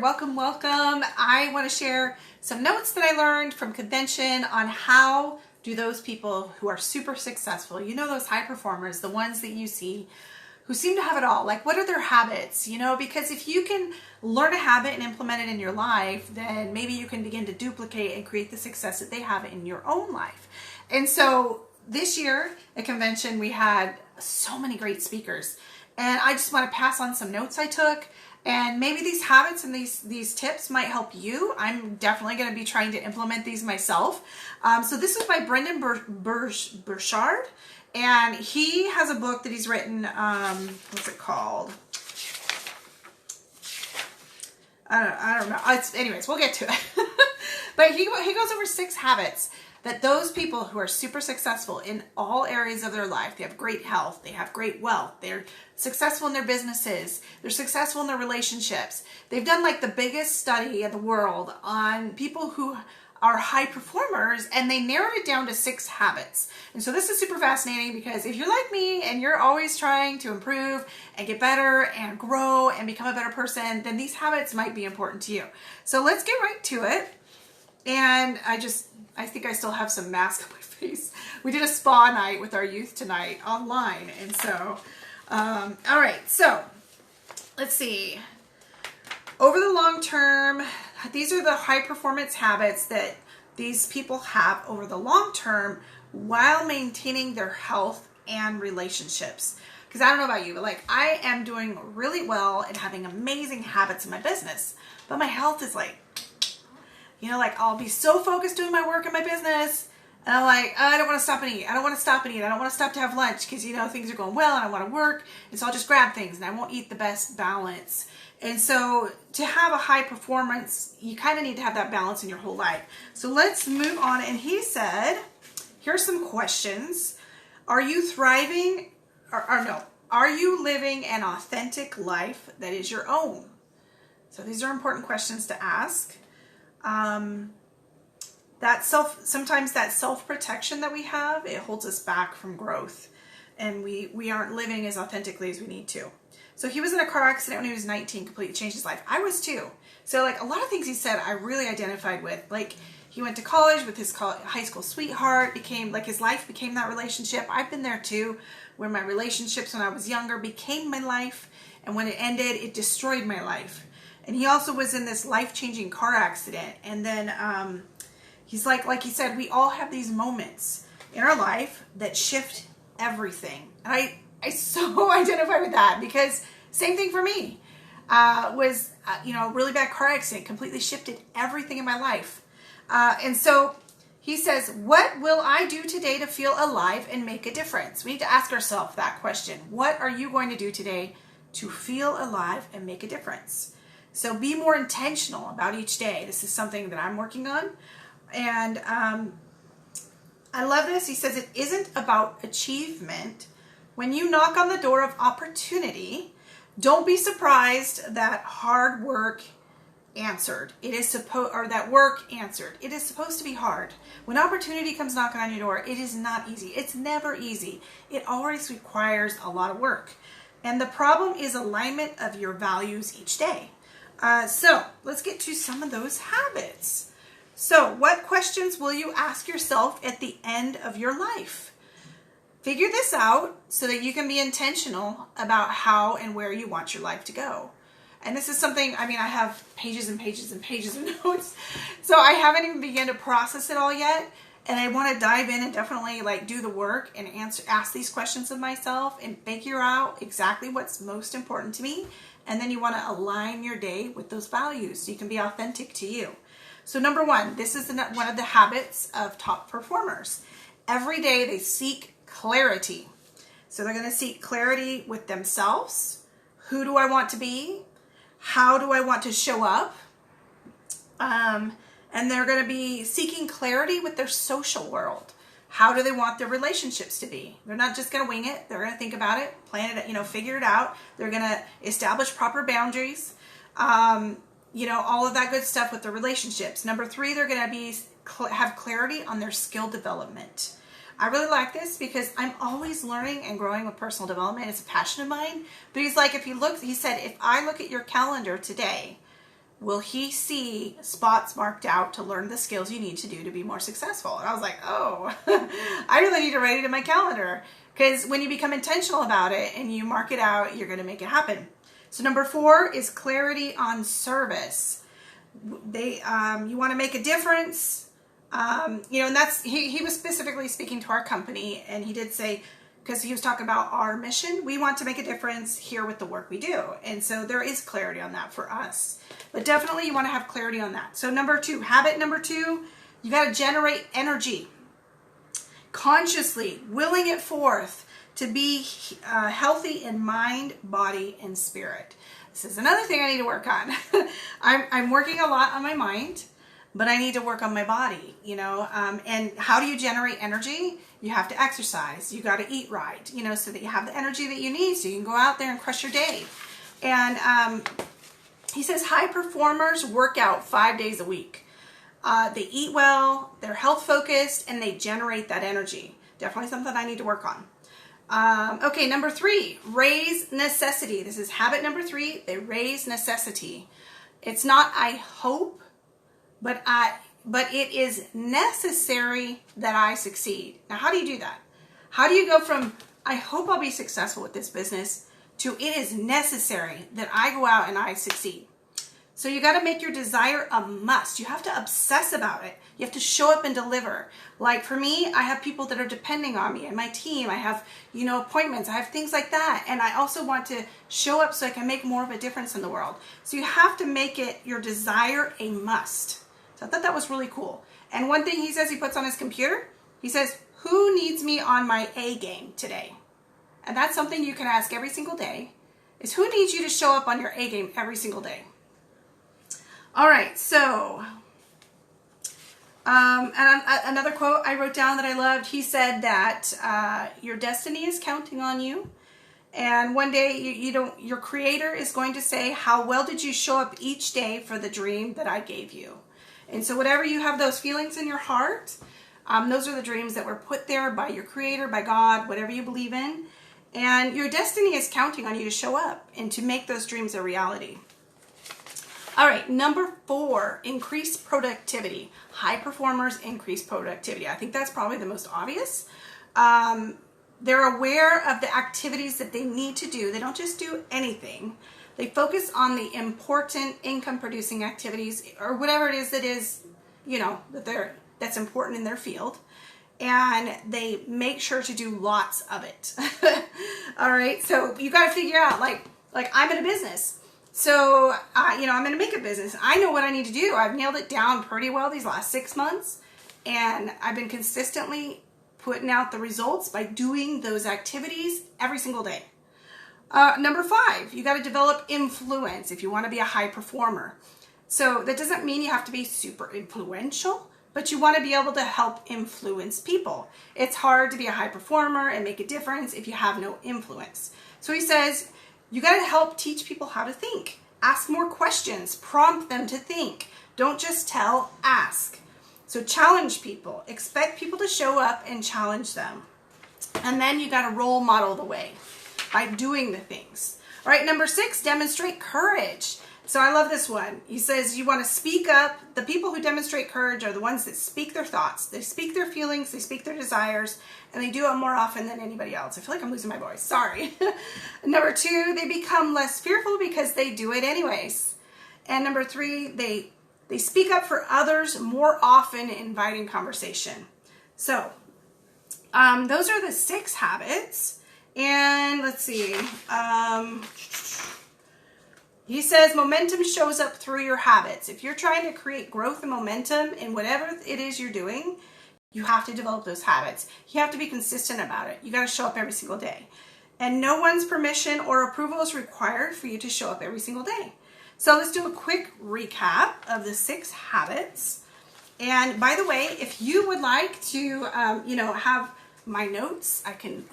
Welcome, welcome. I want to share some notes that I learned from convention on how do those people who are super successful, those high performers, the ones that you see who seem to have it all, like what are their habits, because if you can learn a habit and implement it in your life, then maybe you can begin to duplicate and create the success that they have in your own life. And so this year at convention, we had so many great speakers, and I just want to pass on some notes I took. And maybe these habits and these tips might help you. I'm definitely going to be trying to implement these myself. So this is by Brendon Burchard, and he has a book that he's written. What's it called? I don't know. Anyways, we'll get to it. But he goes over 6 habits that those people who are super successful in all areas of their life, they have great health, they have great wealth, they're successful in their businesses, they're successful in their relationships. They've done like the biggest study in the world on people who are high performers, and they narrowed it down to 6 habits. And so this is super fascinating because if you're like me and you're always trying to improve and get better and grow and become a better person, then these habits might be important to you. So let's get right to it. And I think I still have some mask on my face. We did a spa night with our youth tonight online. And so, all right, so let's see. Over the long term, these are the high performance habits that these people have over the long term while maintaining their health and relationships. Because I don't know about you, but like I am doing really well and having amazing habits in my business, but my health is like, I'll be so focused doing my work in my business, and I'm like, oh, I don't want to stop and eat. I don't want to stop and eat. I don't want to stop to have lunch because, things are going well and I want to work. And so I'll just grab things and I won't eat the best balance. And so to have a high performance, you kind of need to have that balance in your whole life. So let's move on. And he said, here's some questions. Are you thriving or no? Are you living an authentic life that is your own? So these are important questions to ask. Sometimes that self-protection that we have, it holds us back from growth, and we aren't living as authentically as we need to. So he was in a car accident when he was 19, completely changed his life. I was too. So like a lot of things he said, I really identified with. Like he went to college with his high school sweetheart, his life became that relationship. I've been there too, where my relationships when I was younger became my life, and when it ended, it destroyed my life. And he also was in this life-changing car accident. And then he's like he said, we all have these moments in our life that shift everything. And I so identify with that because same thing for me. Was a really bad car accident, completely shifted everything in my life. And so he says, what will I do today to feel alive and make a difference? We need to ask ourselves that question. What are you going to do today to feel alive and make a difference? So be more intentional about each day. This is something that I'm working on. And I love this. He says it isn't about achievement. When you knock on the door of opportunity, don't be surprised that hard work answered. That work answered. It is supposed to be hard. When opportunity comes knocking on your door, it is not easy. It's never easy. It always requires a lot of work. And the problem is alignment of your values each day. So let's get to some of those habits. So what questions will you ask yourself at the end of your life? Figure this out so that you can be intentional about how and where you want your life to go. And this is something, I have pages and pages and pages of notes. So I haven't even begun to process it all yet. And I want to dive in and definitely do the work and ask these questions of myself and figure out exactly what's most important to me. And then you want to align your day with those values so you can be authentic to you. So number 1, this is one of the habits of top performers. Every day they seek clarity. So they're going to seek clarity with themselves. Who do I want to be? How do I want to show up? And they're going to be seeking clarity with their social world. How do they want their relationships to be? They're not just going to wing it. They're going to think about it, plan it, figure it out. They're going to establish proper boundaries, all of that good stuff with their relationships. Number 3, they're going to have clarity on their skill development. I really like this because I'm always learning and growing with personal development. It's a passion of mine. But he said, if I look at your calendar today, will he see spots marked out to learn the skills you need to do to be more successful? And I was like, oh, I really need to write it in my calendar, because when you become intentional about it and you mark it out, you're going to make it happen. So number 4 is clarity on service. You want to make a difference. And that's, he was specifically speaking to our company, and he did say, because he was talking about our mission, we want to make a difference here with the work we do. And so there is clarity on that for us. But definitely you want to have clarity on that. So number 2, habit number 2, you got to generate energy. Consciously willing it forth to be healthy in mind, body, and spirit. This is another thing I need to work on. I'm working a lot on my mind, but I need to work on my body, and how do you generate energy? You have to exercise. You got to eat right, so that you have the energy that you need so you can go out there and crush your day. And he says high performers work out 5 days a week. They eat well, they're health focused, and they generate that energy. Definitely something I need to work on. Okay, number 3, raise necessity. This is habit number 3. They raise necessity. It's not I hope, but it is necessary that I succeed. Now, how do you do that? How do you go from I hope I'll be successful with this business to it is necessary that I go out and I succeed? So you got to make your desire a must. You have to obsess about it. You have to show up and deliver. Like for me, I have people that are depending on me and my team. I have, appointments. I have things like that. And I also want to show up so I can make more of a difference in the world. So you have to make it your desire a must. So I thought that was really cool. And one thing he says he puts on his computer, he says, who needs me on my A game today? And that's something you can ask every single day, is who needs you to show up on your A game every single day? All right, so and another quote I wrote down that I loved, he said that your destiny is counting on you. And one day your creator is going to say, how well did you show up each day for the dream that I gave you? And so whatever you have those feelings in your heart, those are the dreams that were put there by your creator, by God, whatever you believe in. And your destiny is counting on you to show up and to make those dreams a reality. All right, number 4, increase productivity. High performers increase productivity. I think that's probably the most obvious. They're aware of the activities that they need to do. They don't just do anything. They focus on the important income-producing activities or whatever it is that is, that's important in their field. And they make sure to do lots of it. All right, so you got to figure out, like I'm in a business. So, I'm going to make a business. I know what I need to do. I've nailed it down pretty well these last 6 months. And I've been consistently putting out the results by doing those activities every single day. Number 5, you got to develop influence if you want to be a high performer. So that doesn't mean you have to be super influential, but you want to be able to help influence people. It's hard to be a high performer and make a difference if you have no influence. So he says, you got to help teach people how to think. Ask more questions. Prompt them to think. Don't just tell, ask. So challenge people. Expect people to show up and challenge them. And then you got to role model the way by doing the things. All right, number 6, demonstrate courage. So I love this one. He says you want to speak up. The people who demonstrate courage are the ones that speak their thoughts. They speak their feelings, they speak their desires, and they do it more often than anybody else. I feel like I'm losing my voice. Sorry. Number 2, they become less fearful because they do it anyways. And number 3, they speak up for others more often, inviting conversation. So those are the 6 habits. And let's see. He says momentum shows up through your habits. If you're trying to create growth and momentum in whatever it is you're doing, you have to develop those habits. You have to be consistent about it. You got to show up every single day. And no one's permission or approval is required for you to show up every single day. So let's do a quick recap of the 6 habits. And by the way, if you would like to, have my notes, I can,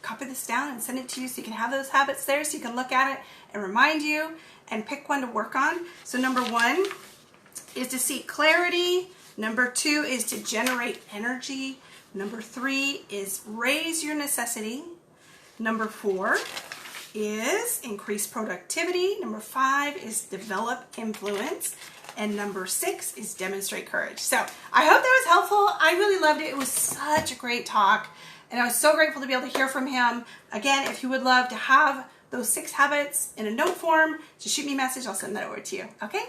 copy this down and send it to you so you can have those habits there so you can look at it and remind you and pick one to work on. So number 1 is to seek clarity. Number 2 is to generate energy. Number 3 is raise your necessity. Number 4 is increase productivity. Number 5 is develop influence. And number 6 is demonstrate courage. So I hope that was helpful. I really loved it. It was such a great talk. And I was so grateful to be able to hear from him. Again, if you would love to have those 6 habits in a note form, just shoot me a message. I'll send that over to you. Okay?